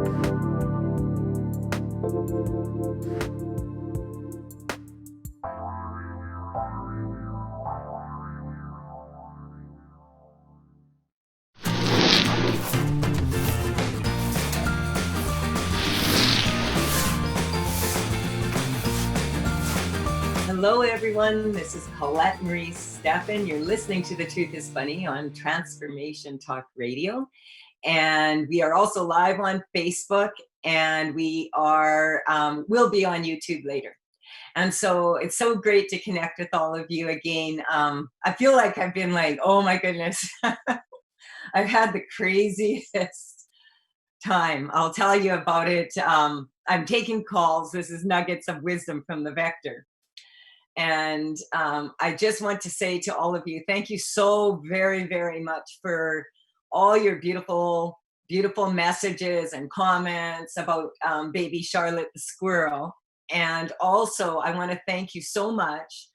Hello, everyone. This is Colette Marie Stefan. You're listening to The Truth is Funny on Transformation Talk Radio. And we are also live on Facebook, and we are will be on YouTube later. And so it's so great to connect with all of you again. I feel like I've been like, oh my goodness, I've had the craziest time. I'll tell you about it. I'm taking calls. This is nuggets of wisdom from the Vector. And I just want to say to all of you, thank you so very, very much for all your beautiful, beautiful messages and comments about baby Charlotte the squirrel. And also, I want to thank you so much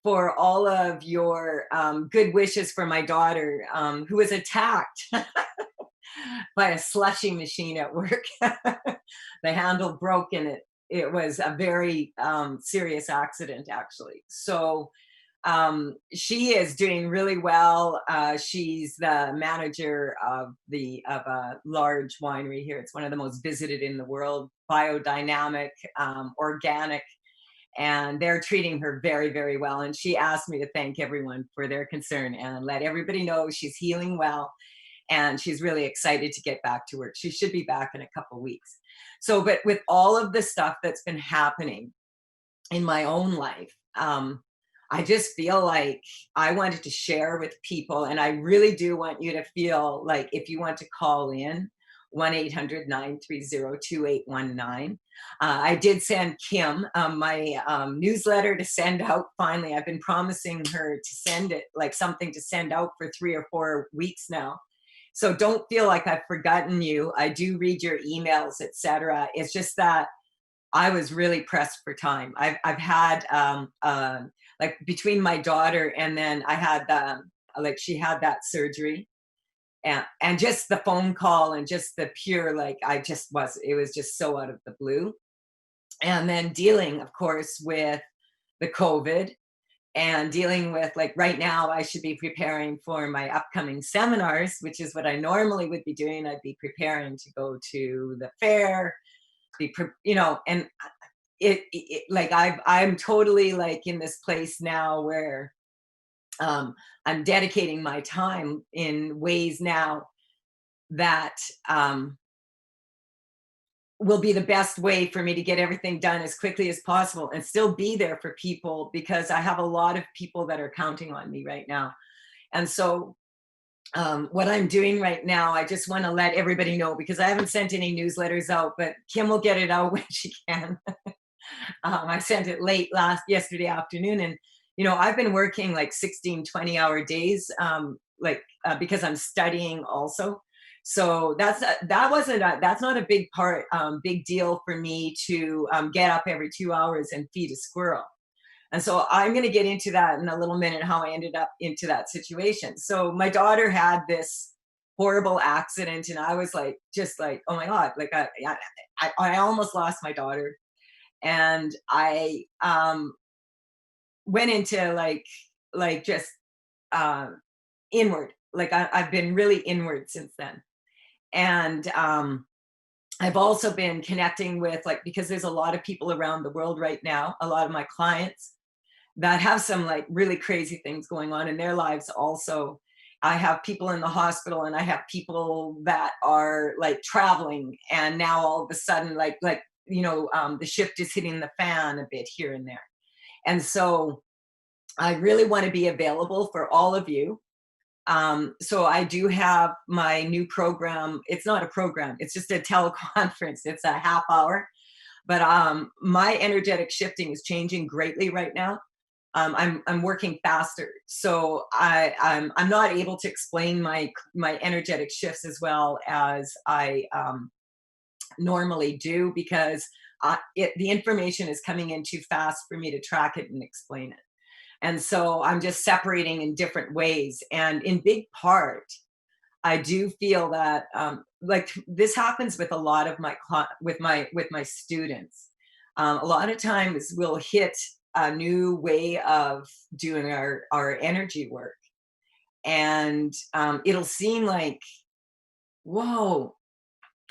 for all of your good wishes for my daughter, who was attacked by a slushy machine at work. The handle broke and it was a very serious accident, actually. So she is doing really well. She's the manager of a large winery here. It's one of the most visited in the world, biodynamic, organic, and they're treating her very, very well. And she asked me to thank everyone for their concern and let everybody know she's healing well. And she's really excited to get back to work. She should be back in a couple weeks. So, but with all of the stuff that's been happening in my own life, I just feel like I wanted to share with people, and I really do want you to feel like if you want to call in, 1-800-930-2819. I did send Kim my newsletter to send out finally. I've been promising her to send it, like something to send out for 3 or 4 weeks now. So don't feel like I've forgotten you. I do read your emails, etc. It's just that I was really pressed for time. I've had like between my daughter and then I had like she had that surgery, and just the phone call and just the pure like it was just so out of the blue. And then dealing, of course, with the COVID and dealing with like right now I should be preparing for my upcoming seminars, which is what I normally would be doing. I'd be preparing to go to the fair, and it like I'm totally like in this place now where I'm dedicating my time in ways now that will be the best way for me to get everything done as quickly as possible and still be there for people, because I have a lot of people that are counting on me right now. And so what I'm doing right now, I just want to let everybody know, because I haven't sent any newsletters out, but Kim will get it out when she can. I sent it late yesterday afternoon, and I've been working like 16, 20-hour days, because I'm studying also. So that's not a big deal for me to get up every 2 hours and feed a squirrel. And so I'm going to get into that in a little minute, how I ended up into that situation. So my daughter had this horrible accident, and I was like, just like, oh my God, like I almost lost my daughter. And I went into like just inward. Like I've been really inward since then. And I've also been connecting with, like, because there's a lot of people around the world right now, a lot of my clients that have some like really crazy things going on in their lives also. I have people in the hospital, and I have people that are like traveling, and now all of a sudden the shift is hitting the fan a bit here and there. And so I really want to be available for all of you. So I do have my new program. It's not a program, it's just a teleconference. It's a half hour. But my energetic shifting is changing greatly right now. I'm working faster, so I'm not able to explain my energetic shifts as well as I normally do, because the information is coming in too fast for me to track it and explain it. And so I'm just separating in different ways. And in big part, I do feel that like this happens with a lot of with my students. A lot of times we'll hit a new way of doing our energy work, and it'll seem like, whoa,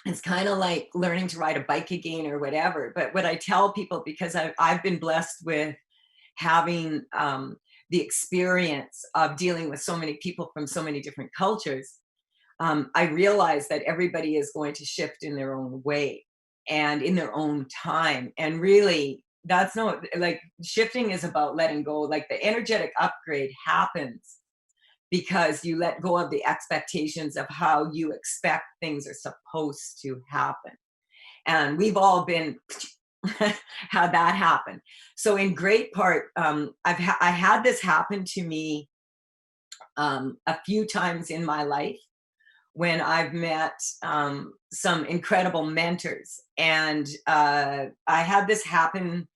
it's kind of like learning to ride a bike again or whatever. But what I tell people, because I've been blessed with having the experience of dealing with so many people from so many different cultures, I realize that everybody is going to shift in their own way and in their own time. And really, that's not like shifting is about letting go. Like the energetic upgrade happens because you let go of the expectations of how you expect things are supposed to happen. And we've all been had that happen. So in great part, I had this happen to me a few times in my life when I've met some incredible mentors. And I had this happen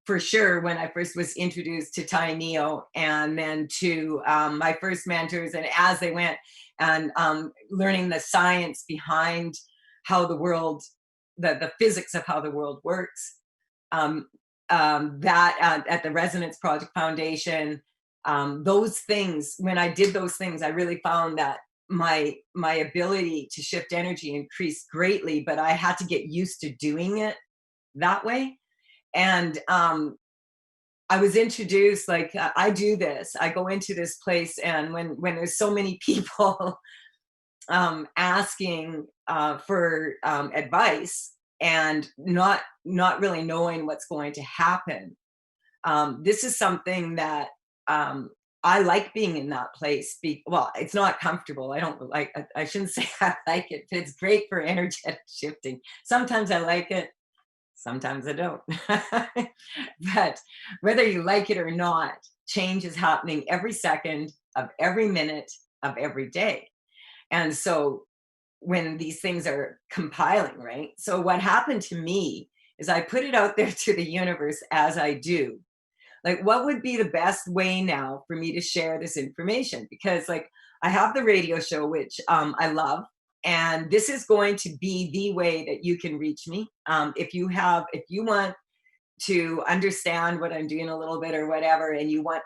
for sure when I first was introduced to Tai Neo, and then to my first mentors, and as they went, and learning the science behind how the world, the physics of how the world works. That at the Resonance Project Foundation, those things, when I did those things, I really found that my ability to shift energy increased greatly, but I had to get used to doing it that way. And I was introduced, like, I do this, I go into this place, and when there's so many people asking for advice, and not really knowing what's going to happen, this is something that I like being in that place. Well, it's not comfortable. I don't like. I shouldn't say I like it, but it's great for energetic shifting. Sometimes I like it. Sometimes I don't. But whether you like it or not, change is happening every second of every minute of every day. And so when these things are compiling, right? So what happened to me is I put it out there to the universe, as I do. Like, what would be the best way now for me to share this information? Because, like, I have the radio show, which I love, and this is going to be the way that you can reach me. If you want to understand what I'm doing a little bit or whatever, and you want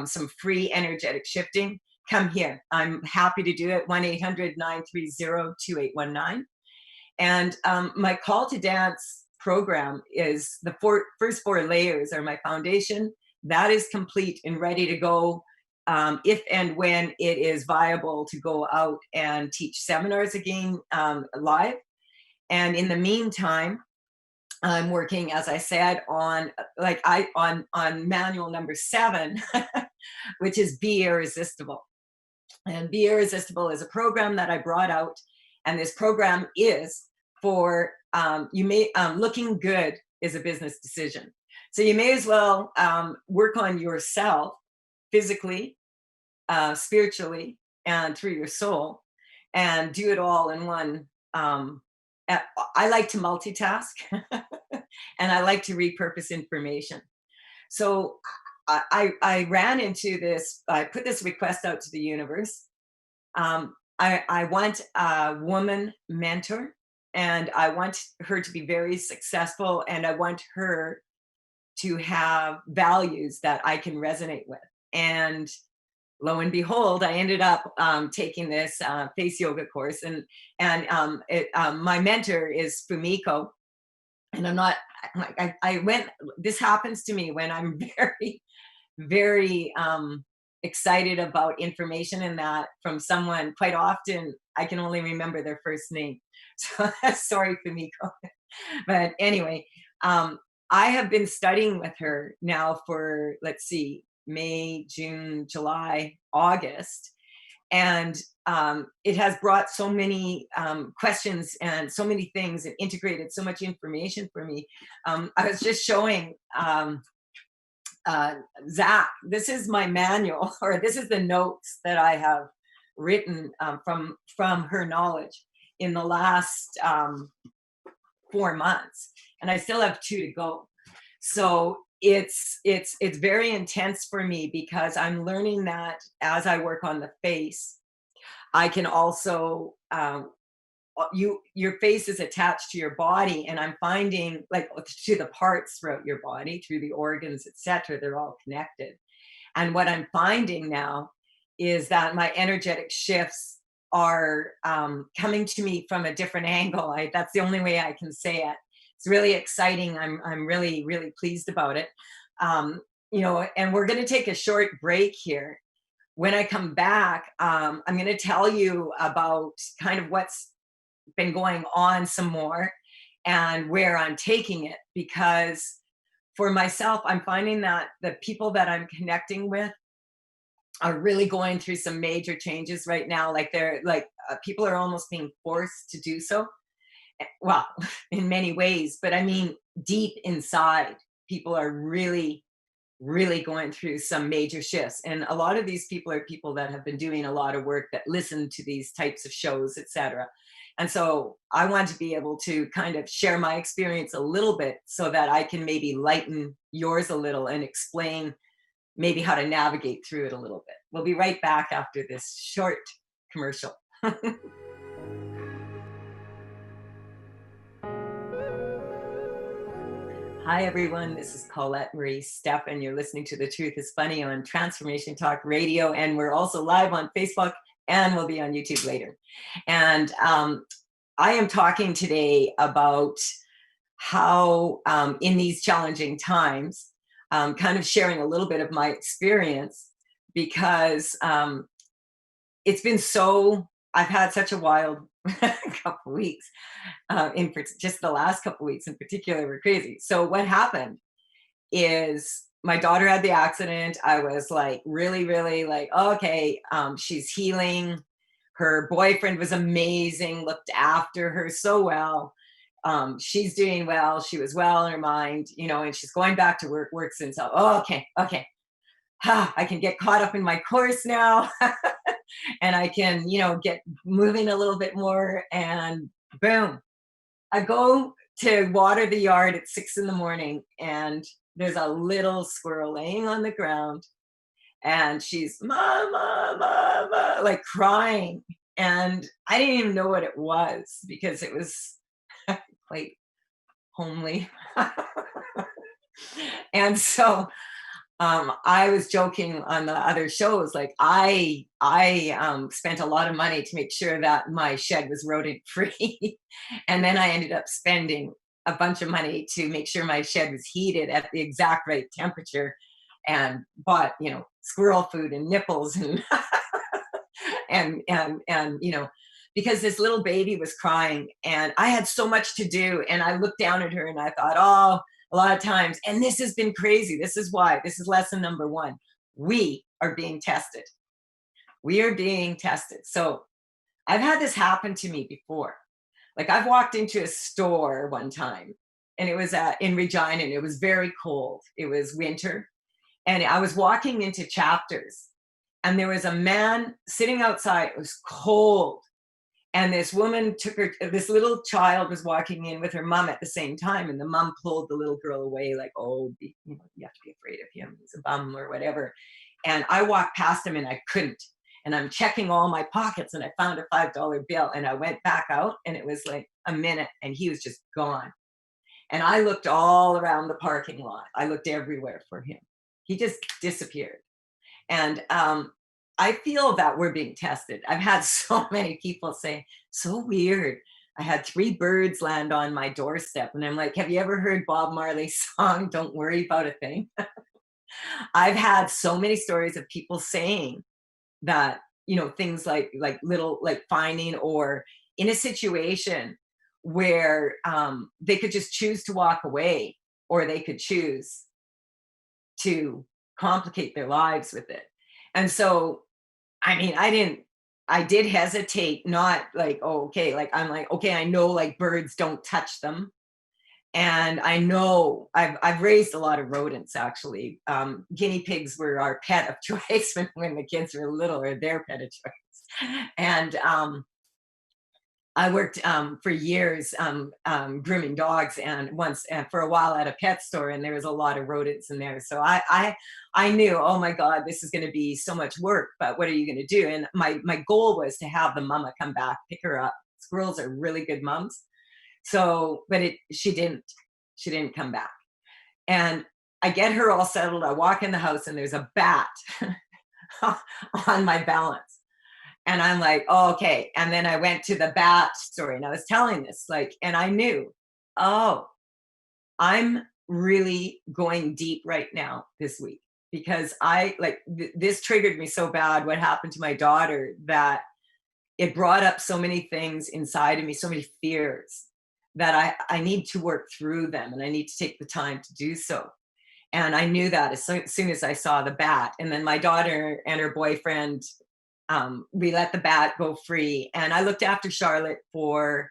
some free energetic shifting, come here. I'm happy to do it. 1-800-930-2819. And my call to dance program is the first four layers are my foundation. That is complete and ready to go if and when it is viable to go out and teach seminars again live. And in the meantime, I'm working, as I said, on on manual number 7, which is Be Irresistible. And Be Irresistible is a program that I brought out, and this program is for looking good is a business decision. So you may as well work on yourself physically, spiritually, and through your soul, and do it all in one. I like to multitask, and I like to repurpose information. So I ran into this. I put this request out to the universe. I want a woman mentor, and I want her to be very successful, and I want her to have values that I can resonate with. And lo and behold, I ended up taking this face yoga course, my mentor is Fumiko, and I'm not like I went. This happens to me when I'm very, very excited about information, and that from someone. Quite often, I can only remember their first name. So sorry, Fumiko. But anyway, I have been studying with her now for, let's see, May, June, July, August. And it has brought so many questions and so many things, and integrated so much information for me. I was just showing Zach, this is my manual, or this is the notes that I have written from her knowledge in the last 4 months, and I still have 2 to go. So it's very intense for me, because I'm learning that as I work on the face, I can also, your face is attached to your body, and I'm finding like to the parts throughout your body, through the organs, etc. They're all connected. And what I'm finding now is that my energetic shifts are coming to me from a different angle. That's the only way I can say it. It's really exciting. I'm really, really pleased about it. And we're going to take a short break here. When I come back, I'm going to tell you about kind of what's been going on some more and where I'm taking it, because for myself, I'm finding that the people that I'm connecting with are really going through some major changes right now. Like they're like people are almost being forced to do so. Well, in many ways, but I mean, deep inside, people are really, really going through some major shifts. And a lot of these people are people that have been doing a lot of work, that listen to these types of shows, etc. And so I want to be able to kind of share my experience a little bit so that I can maybe lighten yours a little and explain maybe how to navigate through it a little bit. We'll be right back after this short commercial. Hi, everyone. This is Colette Marie Stefan. You're listening to The Truth is Funny on Transformation Talk Radio. And we're also live on Facebook, and we'll be on YouTube later. And I am talking today about how, in these challenging times, kind of sharing a little bit of my experience, because it's been I've had such a wild couple weeks. Just the last couple weeks in particular were crazy. So what happened is my daughter had the accident. I was like really, really like, oh, okay, she's healing. Her boyfriend was amazing, looked after her so well. She's doing well. She was well in her mind, and she's going back to work soon. So, oh, okay. I can get caught up in my course now. And I can, get moving a little bit more, and boom, I go to water the yard at 6 a.m, and there's a little squirrel laying on the ground, and she's mama, mama, like crying. And I didn't even know what it was, because it was quite homely. And so I was joking on the other shows, like I spent a lot of money to make sure that my shed was rodent free. And then I ended up spending a bunch of money to make sure my shed was heated at the exact right temperature, and bought, squirrel food and nipples and and because this little baby was crying, and I had so much to do, and I looked down at her and I thought, oh, a lot of times, and this has been crazy. This is why. This is lesson number one. We are being tested. We are being tested. So I've had this happen to me before. Like I've walked into a store one time, and it was in Regina, and it was very cold. It was winter, and I was walking into Chapters, and there was a man sitting outside. It was cold. And this woman this little child was walking in with her mom at the same time. And the mom pulled the little girl away, like, oh, you have to be afraid of him. He's a bum or whatever. And I walked past him and I couldn't. And I'm checking all my pockets, and I found a $5 bill, and I went back out, and it was like a minute, and he was just gone. And I looked all around the parking lot. I looked everywhere for him. He just disappeared. And I feel that we're being tested. I've had so many people say, so weird. I had 3 birds land on my doorstep, and I'm like, have you ever heard Bob Marley's song, Don't Worry About a Thing? I've had so many stories of people saying that, things like little, like finding, or in a situation where they could just choose to walk away, or they could choose to complicate their lives with it. And so, I mean, I did hesitate, not like, oh, okay, like, I'm like, okay, I know like birds don't touch them. And I know I've raised a lot of rodents, actually. Guinea pigs were our pet of choice when the kids were little, or their pet of choice. And I worked for years grooming dogs, and once for a while at a pet store, and there was a lot of rodents in there. So I knew, oh my God, this is going to be so much work. But what are you going to do? And my goal was to have the mama come back, pick her up. Squirrels are really good mums. So, but she didn't come back. And I get her all settled. I walk in the house, and there's a bat on my balance. And I'm like, oh, okay. And then I went to the bat story, and I was telling this, like, and I knew, oh, I'm really going deep right now this week, because I like this triggered me so bad what happened to my daughter, that it brought up so many things inside of me, so many fears, that I need to work through them, and I need to take the time to do so. And I knew that as soon as I saw the bat. And then my daughter and her boyfriend, we let the bat go free. And I looked after Charlotte for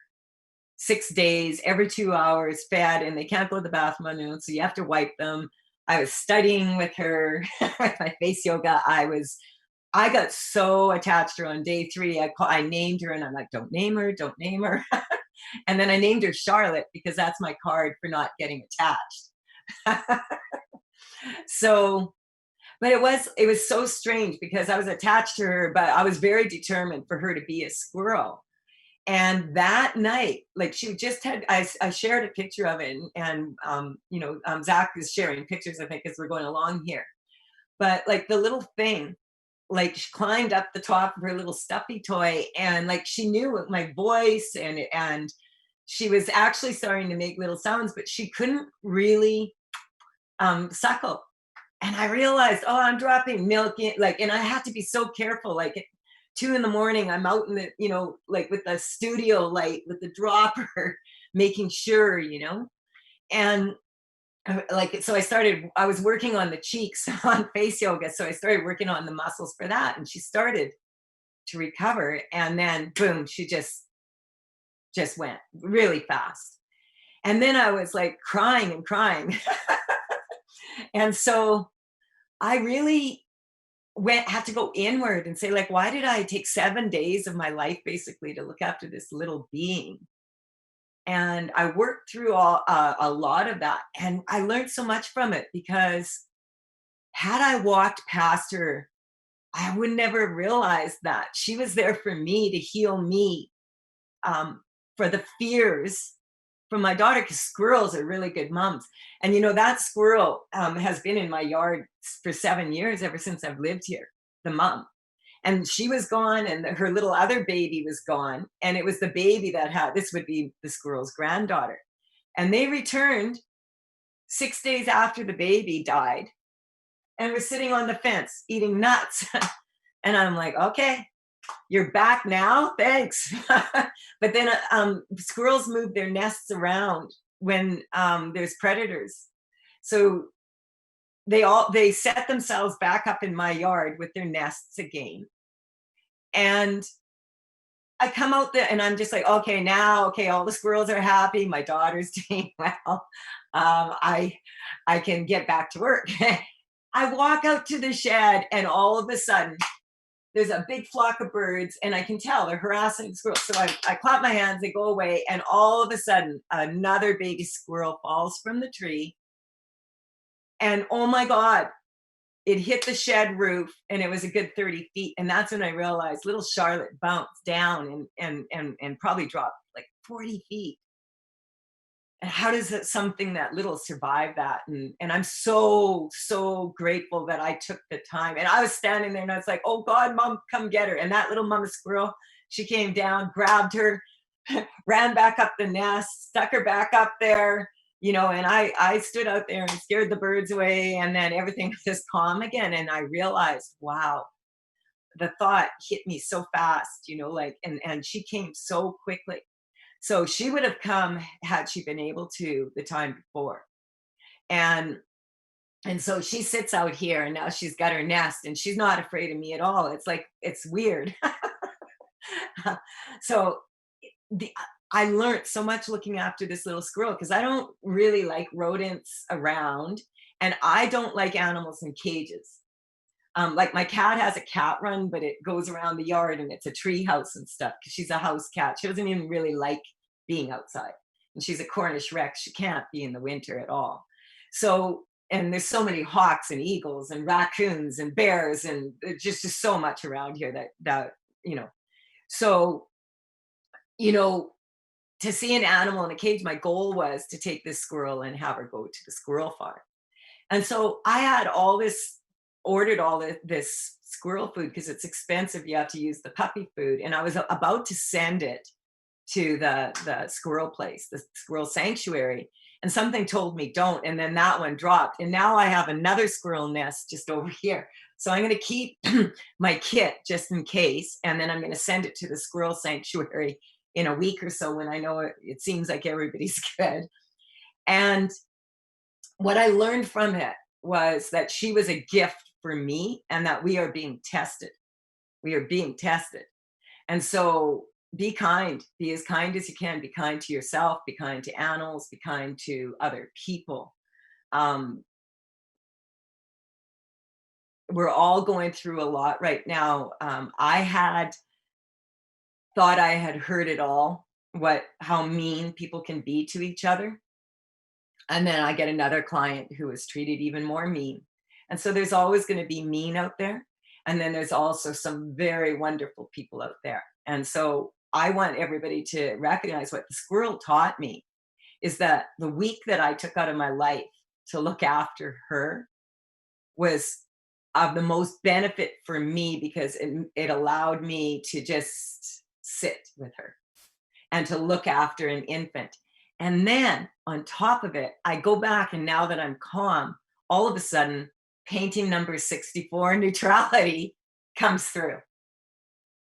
6 days, every 2 hours, fed, and they can't go to the bathroom on their own, so you have to wipe them. I was studying with her with my face yoga. I got so attached to her on day 3. I named her, and I'm like, don't name her, don't name her. And then I named her Charlotte, because that's my card for not getting attached. So, but it was so strange, because I was attached to her, but I was very determined for her to be a squirrel. And that night, like, she just had, I shared a picture of it, and Zach is sharing pictures, I think, as we're going along here. But like the little thing, like, she climbed up the top of her little stuffy toy, and like she knew my voice, and she was actually starting to make little sounds, but she couldn't really suckle. And I realized, oh, I'm dropping milk in, like, and I have to be so careful. Like at 2 in the morning, I'm out in the, like with the studio light with the dropper, making sure, and like, so I was working on the cheeks on face yoga. So I started working on the muscles for that. And she started to recover. And then boom, she just went really fast. And then I was like crying and crying. And so I really had to go inward and say, like, why did I take 7 days of my life basically to look after this little being? And I worked through a lot of that, and I learned so much from it, because had I walked past her, I would never realize that she was there for me, to heal me, for the fears from my daughter, because squirrels are really good moms. And that squirrel has been in my yard for 7 years, ever since I've lived here, the mom. And she was gone, and her little other baby was gone. And it was the baby this would be the squirrel's granddaughter. And they returned 6 days after the baby died, and was sitting on the fence eating nuts. And I'm like, okay, you're back now, thanks. But then squirrels move their nests around when there's predators, so they set themselves back up in my yard with their nests again. And I come out there, and I'm just like, okay, now, okay, all the squirrels are happy, my daughter's doing well, I can get back to work. I walk out to the shed, and all of a sudden there's a big flock of birds, and I can tell they're harassing the squirrels. So I clap my hands, they go away, and all of a sudden another baby squirrel falls from the tree. And oh my God, it hit the shed roof, and it was a good 30 feet. And that's when I realized little Charlotte bounced down and probably dropped like 40 feet. And how does something that little survive that? And I'm so grateful that I took the time. And I was standing there, and I was like, oh God, mom, come get her. And that little mama squirrel, she came down, grabbed her, ran back up the nest, stuck her back up there, and I stood out there and scared the birds away. And then everything was just calm again. And I realized, wow, the thought hit me so fast, like, and she came so quickly. So she would have come had she been able to the time before. And so she sits out here, and now she's got her nest, and she's not afraid of me at all. It's like, it's weird. So the I learned so much looking after this little squirrel, because I don't really like rodents around, and I don't like animals in cages. Like my cat has a cat run, but it goes around the yard and it's a tree house and stuff because she's a house cat. She doesn't even really like being outside. And she's a Cornish Rex. She can't be in the winter at all. So, and there's so many hawks and eagles and raccoons and bears and just so much around here that, so, to see an animal in a cage, my goal was to take this squirrel and have her go to the squirrel farm. And so I had ordered all this squirrel food because it's expensive. You have to use the puppy food. And I was about to send it to the squirrel place, the squirrel sanctuary. And something told me don't. And then that one dropped. And now I have another squirrel nest just over here. So I'm going to keep my kit just in case. And then I'm going to send it to the squirrel sanctuary in a week or so when I know it seems like everybody's good. And what I learned from it was that she was a gift for me and that we are being tested. We are being tested. And so be kind, be as kind as you can, be kind to yourself, be kind to animals, be kind to other people. We're all going through a lot right now. I had thought I had heard it all, how mean people can be to each other. And then I get another client who was treated even more mean. And so there's always going to be mean out there. And then there's also some very wonderful people out there. And so I want everybody to recognize what the squirrel taught me is that the week that I took out of my life to look after her was of the most benefit for me because it allowed me to just sit with her and to look after an infant. And then on top of it, I go back and now that I'm calm, all of a sudden, painting number 64, neutrality, comes through.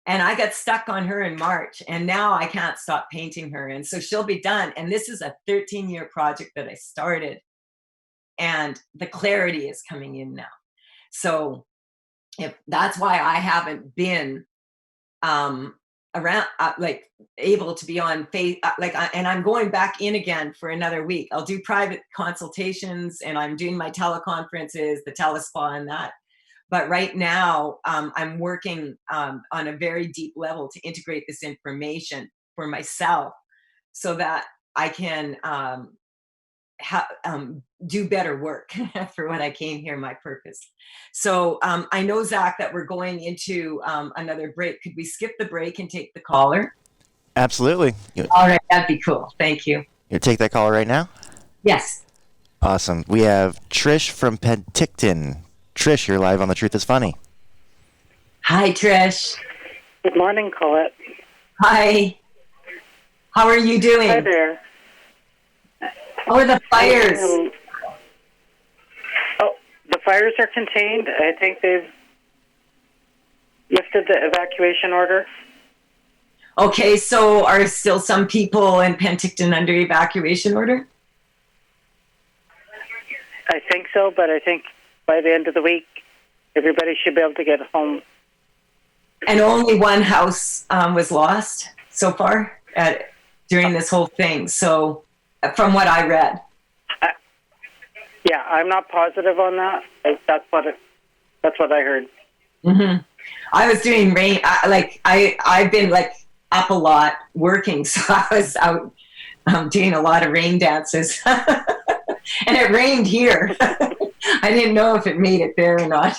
And I got stuck on her in March and now I can't stop painting her. And so she'll be done. And this is a 13-year project that I started. And the clarity is coming in now. So if that's why I haven't been around, able to be on face, and I'm going back in again for another week. I'll do private consultations and I'm doing my teleconferences, the telespa and that. But right now I'm working on a very deep level to integrate this information for myself so that I can do better work for what I came here, my purpose. So I know, Zach, that we're going into another break. Could we skip the break and take the caller? Absolutely. All right, that'd be cool. Thank you. You take that caller right now? Yes. Awesome. We have Trish from Penticton. Trish, you're live on The Truth is Funny. Hi, Trish. Good morning, Colette. Hi. How are you doing? Hi there. How are the fires? The fires are contained. I think they've lifted the evacuation order. Okay, so are still some people in Penticton under evacuation order? I think so, but I think by the end of the week, everybody should be able to get home. And only one house was lost so far during this whole thing. So from what I read. Yeah, I'm not positive on that. That's what I heard. Mm-hmm. I was doing rain. I've been up a lot working, so I was out doing a lot of rain dances, and it rained here. I didn't know if it made it there or not.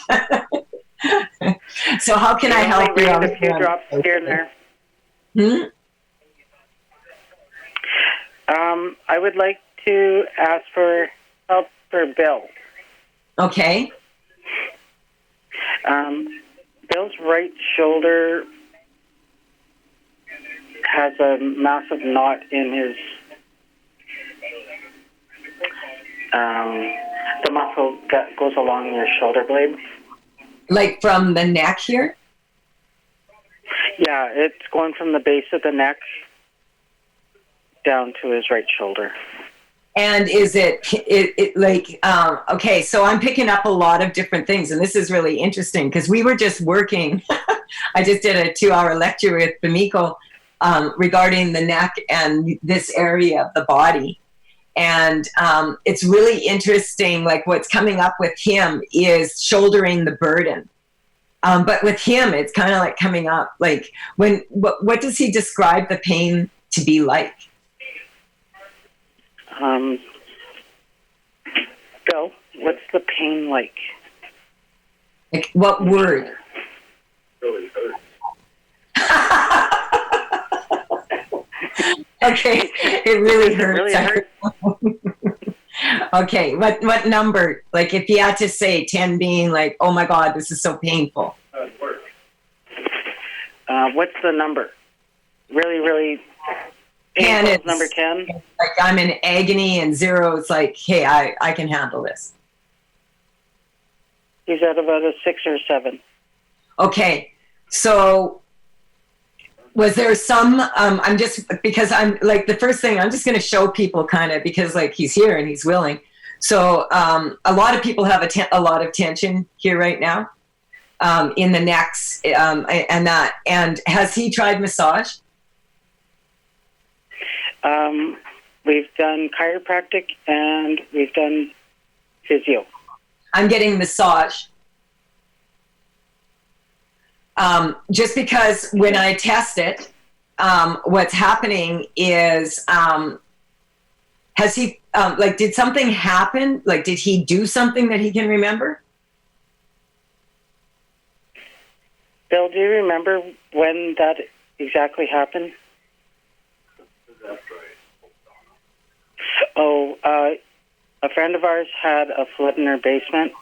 So how can I help you? A few drops here and there. I would like to ask for help for Bill. Okay. Bill's right shoulder has a massive knot in his the muscle that goes along your shoulder blade. Like from the neck here? Yeah, it's going from the base of the neck down to his right shoulder. And is okay, so I'm picking up a lot of different things, and this is really interesting because we were just working. I just did a 2-hour lecture with Bamiko regarding the neck and this area of the body. And it's really interesting, like what's coming up with him is shouldering the burden. But with him, it's kind of like coming up, like what does he describe the pain to be like? Bill, what's the pain like? Like what word? Really hurt. Okay, it really hurts. Really hurt? Okay, what number? Like if you had to say 10 being like, oh my God, this is so painful. Work. What's the number? Really, really 10 painful, is number 10? like I'm in agony, and 0 is like, hey, I can handle this. He's at about a 6 or 7. Okay, so was there some, I'm just, because I'm like, the first thing, I'm just going to show people kind of, because like he's here and he's willing. So a lot of people have a lot of tension here right now in the necks and that. And has he tried massage? We've done chiropractic and we've done physio. I'm getting massage. Just because when I test it, what's happening is, has he, like, did something happen? Like, did he do something that he can remember? Bill, do you remember when that exactly happened? That's right. Oh, a friend of ours had a flood in her basement,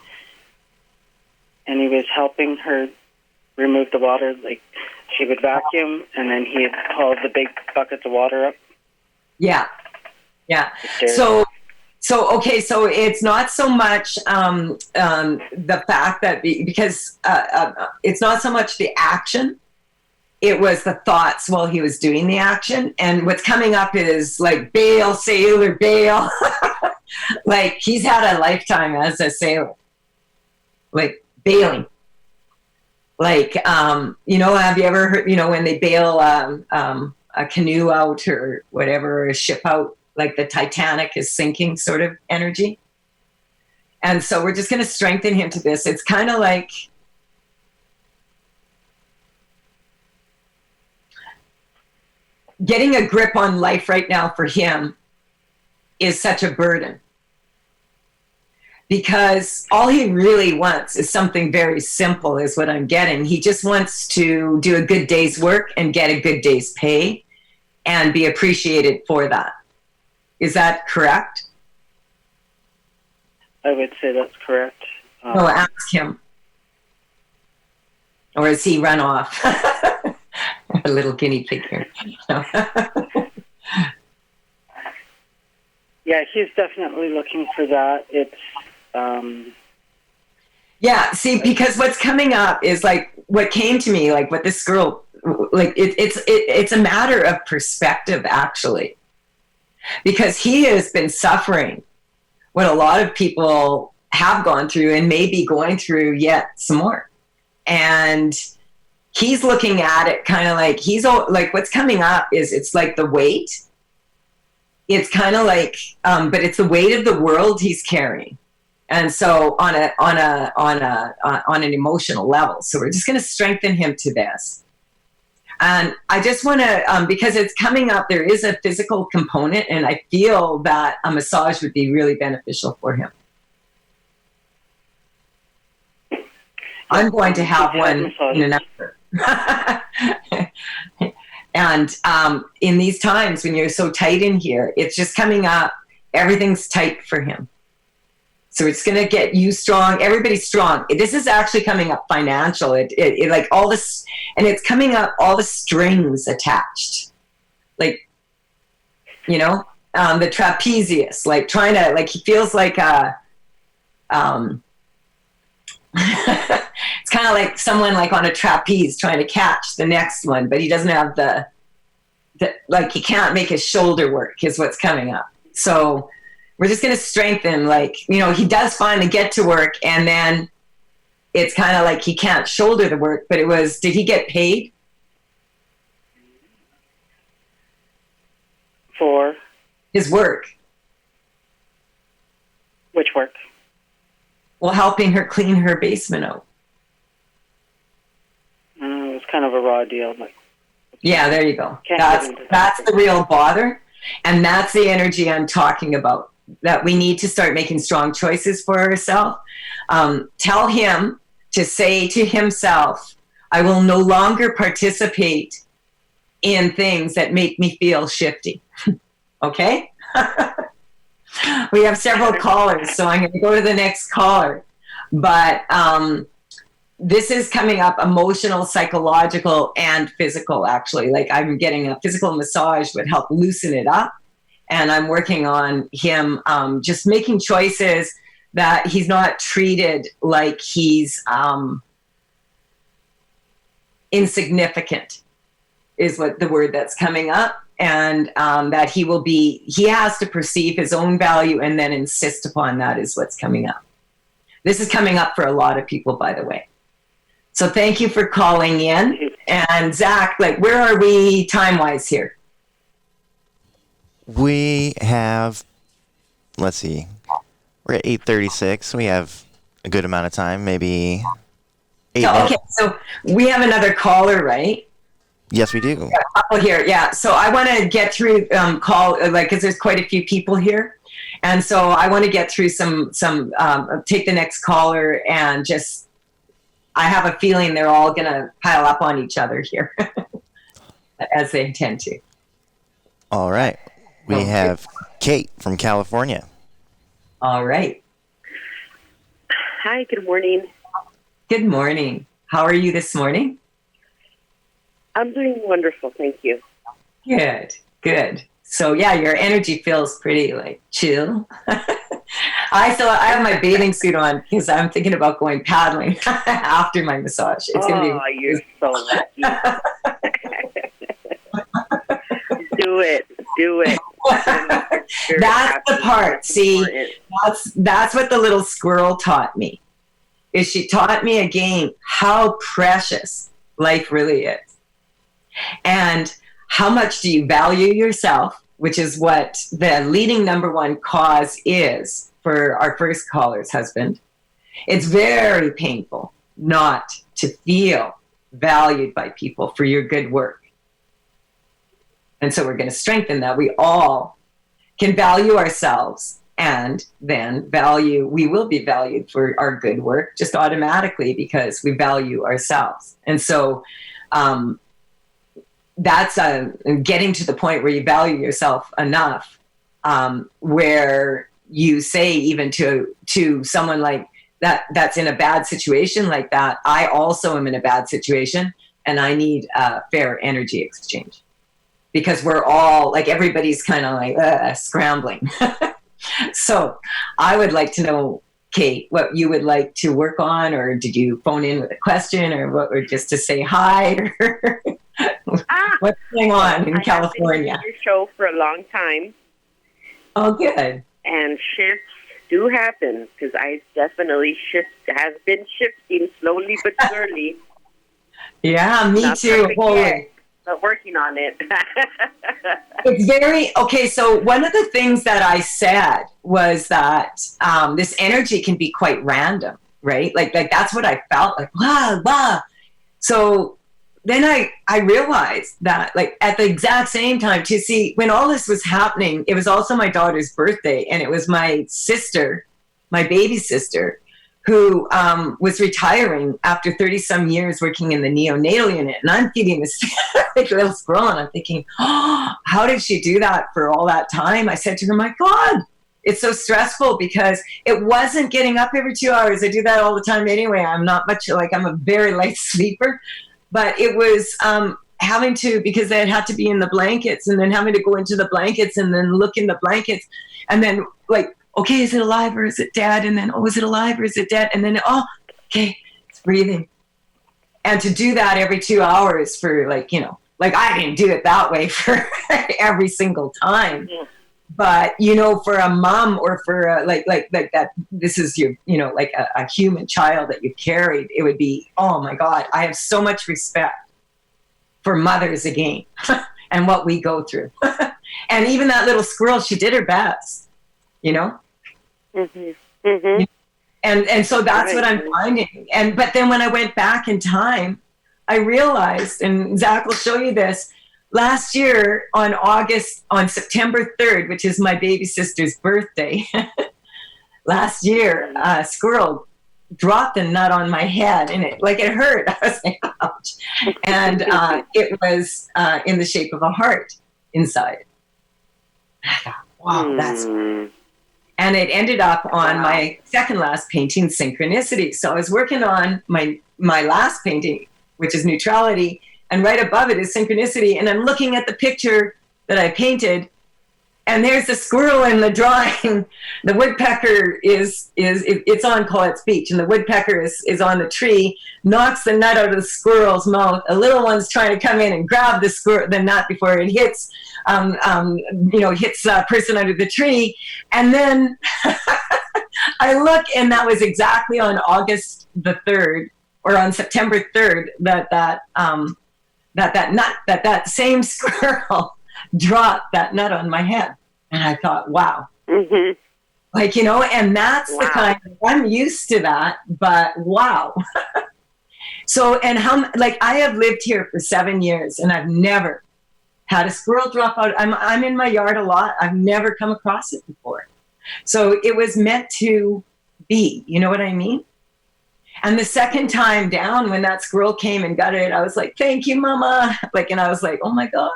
and he was helping her remove the water. Like, she would vacuum, and then he'd haul the big buckets of water up. Yeah. the stairs. So okay, so it's not so much the fact that because it's not so much the action. It was the thoughts while he was doing the action. And what's coming up is like, bail, sailor, bail. Like he's had a lifetime as a sailor. Like bailing. Like, you know, have you ever heard, you know, when they bail a canoe out or whatever, or a ship out, like the Titanic is sinking sort of energy? And so we're just going to strengthen him to this. It's kind of like, getting a grip on life right now for him is such a burden. Because all he really wants is something very simple, is what I'm getting. He just wants to do a good day's work and get a good day's pay and be appreciated for that. Is that correct? I would say that's correct. No, ask him. Or has he run off? A little guinea pig here. No. Yeah, he's definitely looking for that. It's yeah, see, because what's coming up is like what came to me, like what this girl, like it's a matter of perspective, actually, because he has been suffering what a lot of people have gone through and may be going through yet some more. And he's looking at it kind of like like what's coming up is it's like the weight. It's kind of like, but it's the weight of the world he's carrying. And so on an emotional level. So we're just going to strengthen him to this. And I just want to, because it's coming up, there is a physical component, and I feel that a massage would be really beneficial for him. I'm going to have one in an hour. And in these times when you're so tight in here, it's just coming up, everything's tight for him. So it's going to get you strong, everybody's strong. This is actually coming up financial. It like all this, and it's coming up all the strings attached. Like, you know, the trapezius, like trying to, like he feels like it's kind of like someone like on a trapeze trying to catch the next one, but he doesn't have the like he can't make his shoulder work is what's coming up. So we're just going to strengthen, like, you know, he does finally get to work, and then it's kind of like he can't shoulder the work, but did he get paid? for His work. Which work? Well, helping her clean her basement out. It was kind of a raw deal. But Yeah, there you go. Can't get into That's that. the real bother. And that's the energy I'm talking about, that we need to start making strong choices for ourselves. Tell him to say to himself, I will no longer participate in things that make me feel shifty. Okay? We have several callers, so I'm going to go to the next caller. But this is coming up emotional, psychological, and physical, actually. Like, I'm getting a physical massage would help loosen it up. And I'm working on him just making choices that he's not treated like he's insignificant, is what the word that's coming up. And that he has to perceive his own value and then insist upon that is what's coming up. This is coming up for a lot of people, by the way. So thank you for calling in. And Zach, like, where are we time-wise here? We have, let's see, we're at 8:36. We have a good amount of time, maybe 8 minutes. Okay, so we have another caller, right? Yes, we do. Here, yeah. So I want to get through because there's quite a few people here. And so I want to get through some take the next caller, and just, I have a feeling they're all going to pile up on each other here as they intend to. All right. We have Kate from California. All right. Hi, good morning. Good morning. How are you this morning? I'm doing wonderful, thank you. Good, good. So yeah, your energy feels pretty like chill. I have my bathing suit on because I'm thinking about going paddling after my massage. It's gonna be. You're so lucky. Do it. That's the part. See, that's what the little squirrel taught me. Is she taught me again how precious life really is. And how much do you value yourself, which is what the leading number one cause is for our first caller's husband. It's very painful not to feel valued by people for your good work. And so we're going to strengthen that. We all can value ourselves, and then we will be valued for our good work just automatically because we value ourselves. And so that's getting to the point where you value yourself enough, where you say even to someone like that's in a bad situation like that, I also am in a bad situation and I need a fair energy exchange, because we're all like, everybody's kind of like scrambling. So I would like to know, Kate, what you would like to work on, or did you phone in with a question, or just to say hi? What's going on in California? I've been your show for a long time. Oh, good. And shifts do happen, because I definitely has been shifting slowly but surely. Yeah, me Not too. perfect yet, but working on it. It's very okay. So one of the things that I said was that this energy can be quite random, right? Like that's what I felt like. Wow. So then I realized that, like, at the exact same time, to see when all this was happening, it was also my daughter's birthday, and it was my sister, my baby sister, who was retiring after 30 some years working in the neonatal unit. And I'm feeding this like little squirrel, and I'm thinking, oh, how did she do that for all that time? I said to her, my God, it's so stressful, because it wasn't getting up every 2 hours. I do that all the time anyway. I'm not much, like, I'm a very light sleeper, but it was having to, because they had to be in the blankets, and then having to go into the blankets and then look in the blankets, and then like, okay, is it alive or is it dead? And then, oh, is it alive or is it dead? And then, oh, okay, it's breathing. And to do that every 2 hours for, like, you know, like, I didn't do it that way for every single time. Yeah. But, you know, for a mom, or for like that, this is your, you know, like a human child that you've carried, it would be, oh my God, I have so much respect for mothers again and what we go through. And even that little squirrel, she did her best, you know? Mm-hmm. Mm-hmm. And so that's what I'm Right. finding. But then when I went back in time, I realized, and Zach will show you this, last year on September 3rd, which is my baby sister's birthday, last year, Squirrel dropped a nut on my head, and it hurt. I was like, ouch. And it was in the shape of a heart inside. I thought, wow, that's... And it ended up on my second last painting, Synchronicity. So I was working on my last painting, which is Neutrality, and right above it is Synchronicity. And I'm looking at the picture that I painted, and there's the squirrel in the drawing. The woodpecker it's on Colette's beach, and the woodpecker is on the tree, knocks the nut out of the squirrel's mouth. A little one's trying to come in and grab the nut before it hits a person under the tree. And then I look, and that was exactly on August the 3rd, or on September 3rd, that same squirrel dropped that nut on my head. And I thought, wow. Mm-hmm. And that's the kind of, I'm used to that, but wow. So, and I have lived here for 7 years, and I've never had a squirrel drop out. I'm in my yard a lot. I've never come across it before. So it was meant to be, you know what I mean? And the second time down, when that squirrel came and got it, I was like, thank you, Mama. And I was like, oh my God,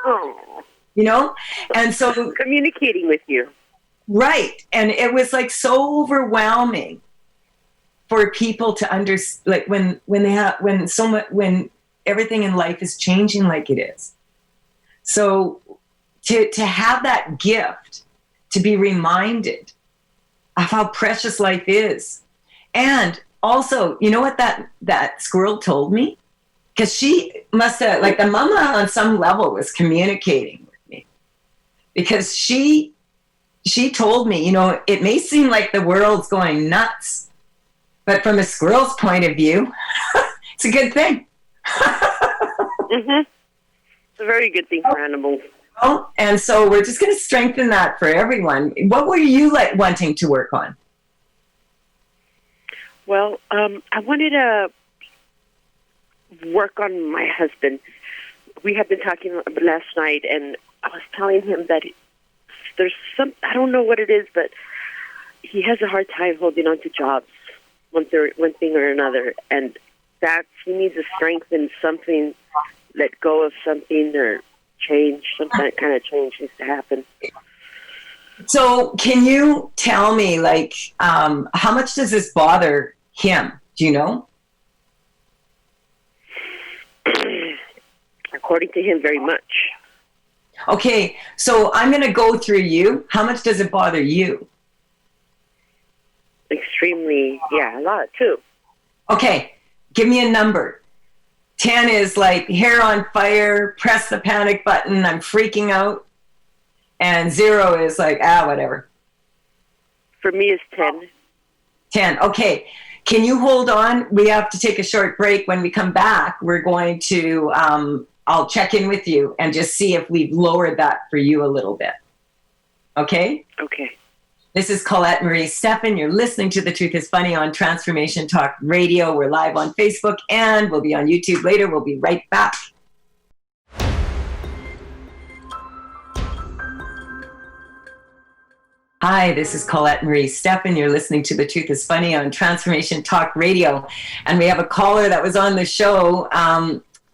And so communicating with you. Right. And it was so overwhelming for people to understand, when everything in life is changing like it is. So to have that gift, to be reminded of how precious life is. And also, you know what that squirrel told me? Because she must have, the mama on some level was communicating with me. Because she told me, it may seem like the world's going nuts, but from a squirrel's point of view, it's a good thing. Mm-hmm. It's a very good thing for animals. Oh, and so we're just going to strengthen that for everyone. What were you wanting to work on? Well, I wanted to work on my husband. We had been talking last night, and I was telling him that there's I don't know what it is, but he has a hard time holding on to jobs, one thing or another, and that he needs to strengthen something, let go of something, or change, some kind of change needs to happen. So can you tell me, how much does this bother him? Do you know? According to him, very much. Okay, so I'm going to go through you. How much does it bother you? Extremely, a lot too. Okay, give me a number. 10 is hair on fire, press the panic button, I'm freaking out. And 0 is whatever. For me, it's 10. 10, okay. Can you hold on? We have to take a short break. When we come back, we're going to, I'll check in with you and just see if we've lowered that for you a little bit. Okay? Okay. This is Colette Marie Stefan. You're listening to The Truth is Funny on Transformation Talk Radio. We're live on Facebook, and we'll be on YouTube later. We'll be right back. Hi, this is Colette Marie Stefan. You're listening to The Truth is Funny on Transformation Talk Radio. And we have a caller that was on the show,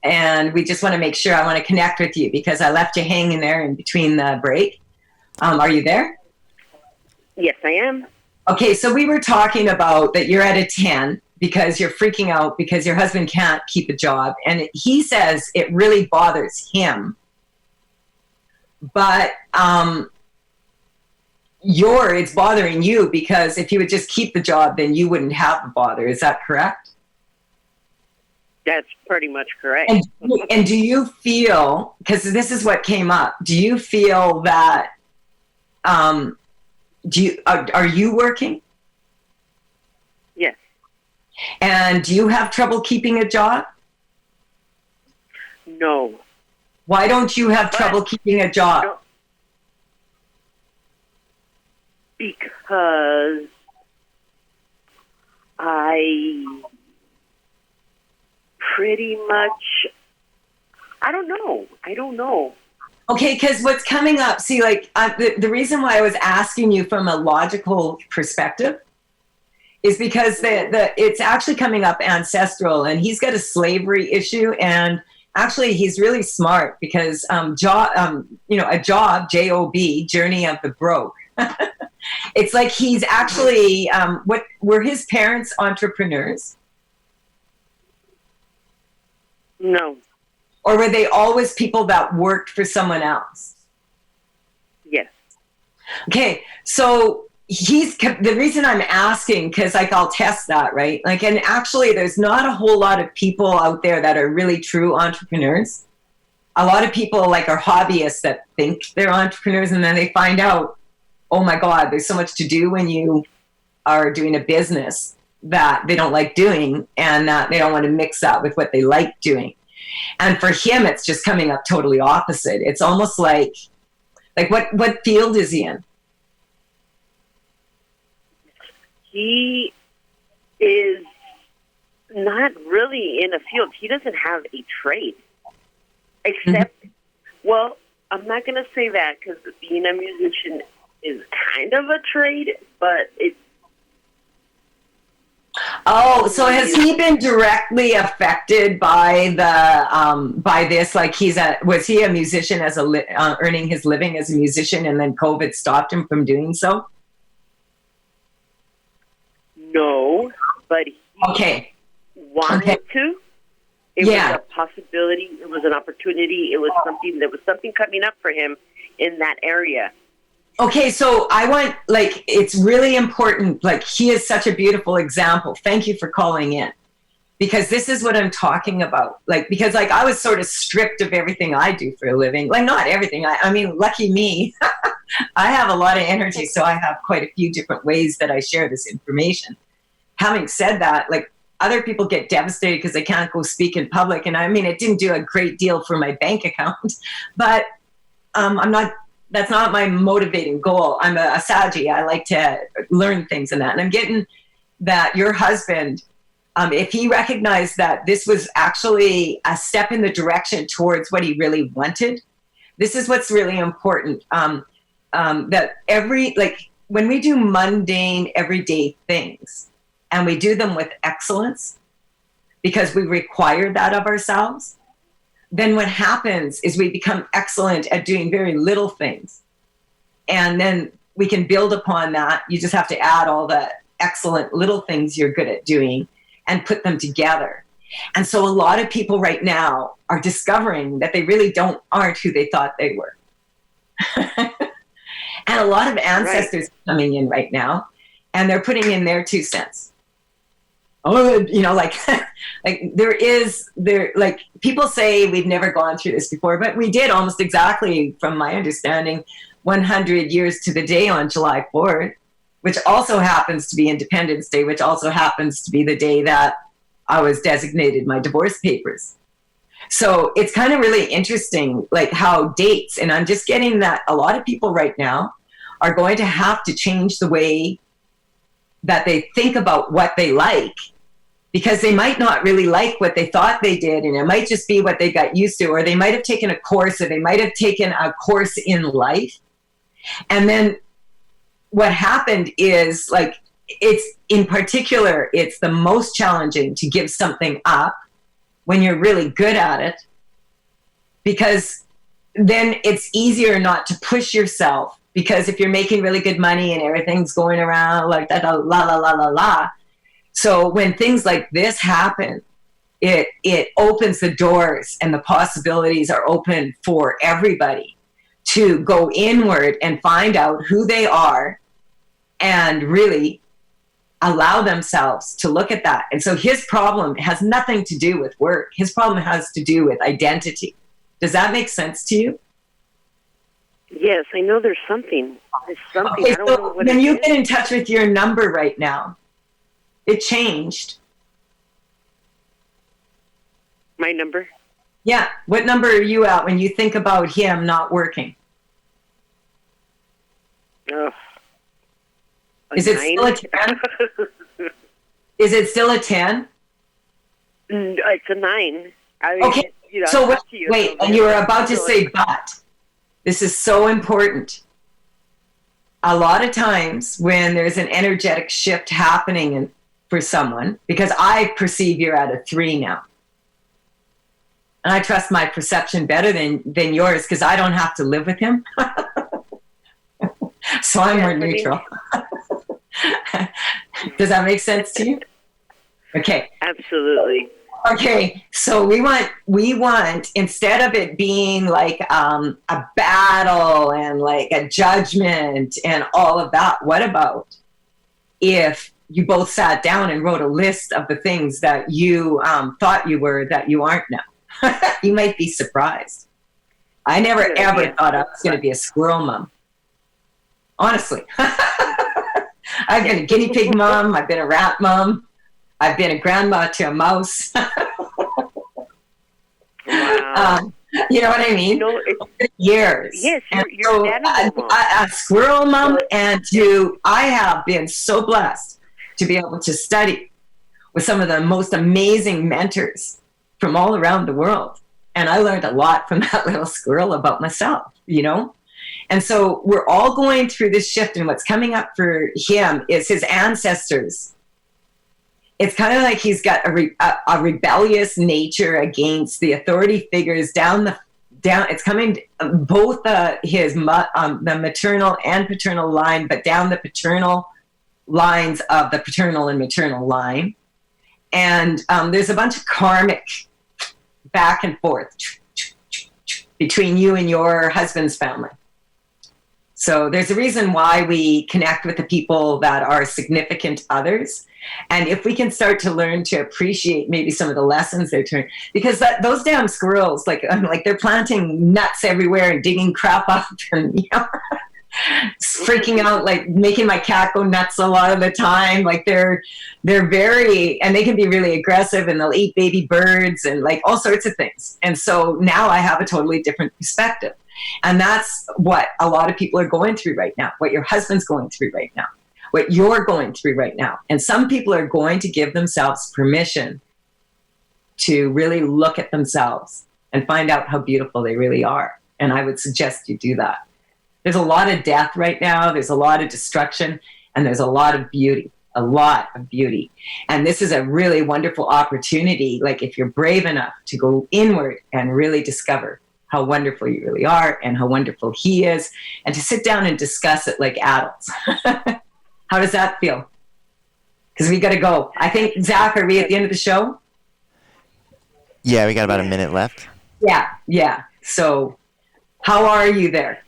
and we just want to make sure, I want to connect with you because I left you hanging there in between the break. Are you there? Yes, I am. Okay, so we were talking about that you're at a 10 because you're freaking out because your husband can't keep a job. And he says it really bothers him. But it's bothering you because if he would just keep the job, then you wouldn't have the bother. Is that correct? That's pretty much correct. And do you feel, because this is what came up, do you feel that, are you working? Yes. And do you have trouble keeping a job? No. Why don't you have trouble keeping a job? Because I pretty much, I don't know. Okay, because what's coming up, see, like the reason why I was asking you from a logical perspective is because it's actually coming up ancestral, and he's got a slavery issue, and actually he's really smart because a job, J-O-B, journey of the broke. It's like he's actually, what were his parents entrepreneurs? No. Or were they always people that worked for someone else? Yes. Okay, so the reason I'm asking, because like I'll test that, right? Like, and actually there's not a whole lot of people out there that are really true entrepreneurs. A lot of people like are hobbyists that think they're entrepreneurs, and then they find out, oh my God, there's so much to do when you are doing a business that they don't like doing, and that they don't want to mix that with what they like doing. And for him, it's just coming up totally opposite. It's almost like what field is he in? He is not really in a field. He doesn't have a trade. Except, well, I'm not going to say that because being a musician is kind of a trade, but it's. Oh, so has he been directly affected by by this? Like was he a musician earning his living as a musician, and then COVID stopped him from doing so? No, but he wanted to. It was a possibility. It was an opportunity. It was something. There was something coming up for him in that area. Okay, so it's really important. Like, he is such a beautiful example. Thank you for calling in, because this is what I'm talking about. Like, because like I was sort of stripped of everything I do for a living. Like, not everything. I mean, lucky me. I have a lot of energy, so I have quite a few different ways that I share this information. Having said that, like, other people get devastated because they can't go speak in public. And I mean, it didn't do a great deal for my bank account, but that's not my motivating goal. I'm a Saji. I like to learn things and that. And I'm getting that your husband, if he recognized that this was actually a step in the direction towards what he really wanted, this is what's really important. That when we do mundane, everyday things, and we do them with excellence because we require that of ourselves, then what happens is we become excellent at doing very little things. And then we can build upon that. You just have to add all the excellent little things you're good at doing and put them together. And so a lot of people right now are discovering that they really aren't who they thought they were. And a lot of ancestors are coming in right now, and they're putting in their 2 cents. Oh, like people say we've never gone through this before, but we did almost exactly, from my understanding, 100 years to the day on July 4th, which also happens to be Independence Day, which also happens to be the day that I was designated my divorce papers. So it's kind of really interesting, like how dates, and I'm just getting that a lot of people right now are going to have to change the way that they think about what they like, because they might not really like what they thought they did, and it might just be what they got used to, or they might have taken a course, or they might have taken a course in life. And then what happened is, like, it's the most challenging to give something up when you're really good at it, because then it's easier not to push yourself. Because if you're making really good money and everything's going around like that, la la la la la. So when things like this happen, it opens the doors, and the possibilities are open for everybody to go inward and find out who they are and really allow themselves to look at that. And so his problem has nothing to do with work. His problem has to do with identity. Does that make sense to you? Yes, I know there's something. There's something. Okay, I don't know what when it you is. get in touch with your number right now, it changed. My number? Yeah. What number are you at when you think about him not working? Oh. Is it still a 10? Is it still a 10? It's a 9. I mean, Okay. So wait, and you were about to say but. This is so important. A lot of times when there's an energetic shift happening for someone, because I perceive you're at a 3 now. And I trust my perception better than yours because I don't have to live with him. So I'm more neutral. Does that make sense to you? Okay. Absolutely. Okay, so we want instead of it being like a battle and like a judgment and all of that, what about if you both sat down and wrote a list of the things that you thought you were that you aren't now? You might be surprised. I never ever thought I was going to be a squirrel mom. Honestly. I've been a guinea pig mom, I've been a rat mom. I've been a grandma to a mouse. Wow. You know what I mean? No, years. Yes, you're an animal mom. A squirrel mom, and I have been so blessed to be able to study with some of the most amazing mentors from all around the world. And I learned a lot from that little squirrel about myself, you know? And so we're all going through this shift, and what's coming up for him is his ancestors. It's kind of like he's got a rebellious nature against the authority figures down. It's coming both the maternal and paternal line, but down the paternal lines of the paternal and maternal line. And there's a bunch of karmic back and forth between you and your husband's family. So there's a reason why we connect with the people that are significant others. And if we can start to learn to appreciate maybe some of the lessons they're turning, because those damn squirrels, like they're planting nuts everywhere and digging crap up and, you know, freaking out, like making my cat go nuts a lot of the time. Like they're very, and they can be really aggressive, and they'll eat baby birds and like all sorts of things. And so now I have a totally different perspective. And that's what a lot of people are going through right now, what your husband's going through right now, what you're going through right now. And some people are going to give themselves permission to really look at themselves and find out how beautiful they really are. And I would suggest you do that. There's a lot of death right now. There's a lot of destruction, and there's a lot of beauty. And this is a really wonderful opportunity. Like if you're brave enough to go inward and really discover how wonderful you really are and how wonderful he is, and to sit down and discuss it like adults. How does that feel? Because we got to go. I think, Zach, are we at the end of the show? Yeah, we got about a minute left. Yeah. So how are you there?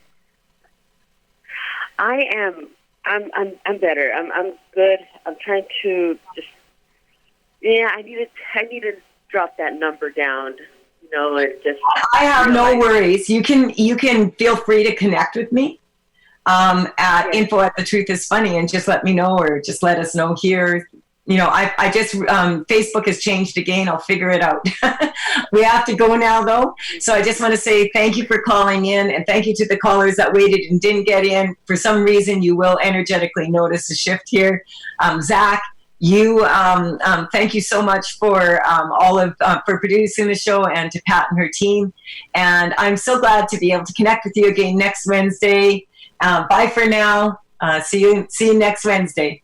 I am. I'm better. I'm good. I'm trying to just. Yeah, I need to drop that number down. You know, it just. I have no worries. You can feel free to connect with me at info@thetruthis funny and just let me know, or just let us know here. You know, I just Facebook has changed again. I'll figure it out. We have to go now, though. So I just want to say thank you for calling in, and thank you to the callers that waited and didn't get in. For some reason, you will energetically notice a shift here. Zach, you thank you so much for for producing the show, and to Pat and her team. And I'm so glad to be able to connect with you again next Wednesday. Bye for now. See you next Wednesday.